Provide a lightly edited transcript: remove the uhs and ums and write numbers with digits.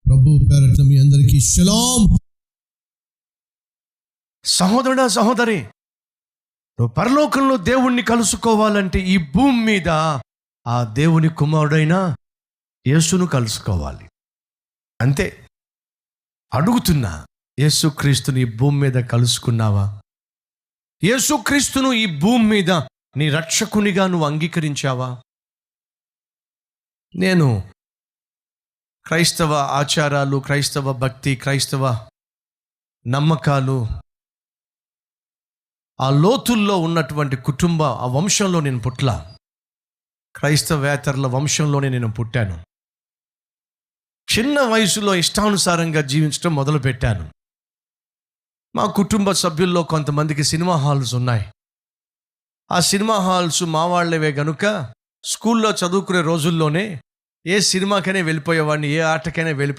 ప్రభు పేరట మీ అందరికీ షలాం. సహోదరుడా, సహోదరి, నువ్వు పరలోకంలో దేవుణ్ణి కలుసుకోవాలంటే ఈ భూమి మీద ఆ దేవుని కుమారుడైన యేసును కలుసుకోవాలి. అంతే. అడుగుతున్నా, యేసుక్రీస్తుని ఈ భూమి మీద కలుసుకున్నావా? యేసుక్రీస్తును ఈ భూమి మీద నీ రక్షకునిగా నువ్వు అంగీకరించావా? నేను క్రైస్తవ ఆచారాలు, క్రైస్తవ భక్తి, క్రైస్తవ నమ్మకాలు, ఆ లోతుల్లో ఉన్నటువంటి కుటుంబ ఆ వంశంలో నేను పుట్ల. క్రైస్తవేతరుల వంశంలోనే నేను పుట్టాను. చిన్న వయసులో ఇష్టానుసారంగా జీవించడం మొదలుపెట్టాను. మా కుటుంబ సభ్యుల్లో కొంతమందికి సినిమా హాల్స్ ఉన్నాయి. ఆ సినిమా హాల్స్ మా వాళ్ళవే గనుక స్కూల్లో చదువుకునే రోజుల్లోనే ఏ సినిమాకైనా వెళ్ళిపోయేవాడిని, ఏ ఆటకైనా వెళ్ళిపోయేవాడిని.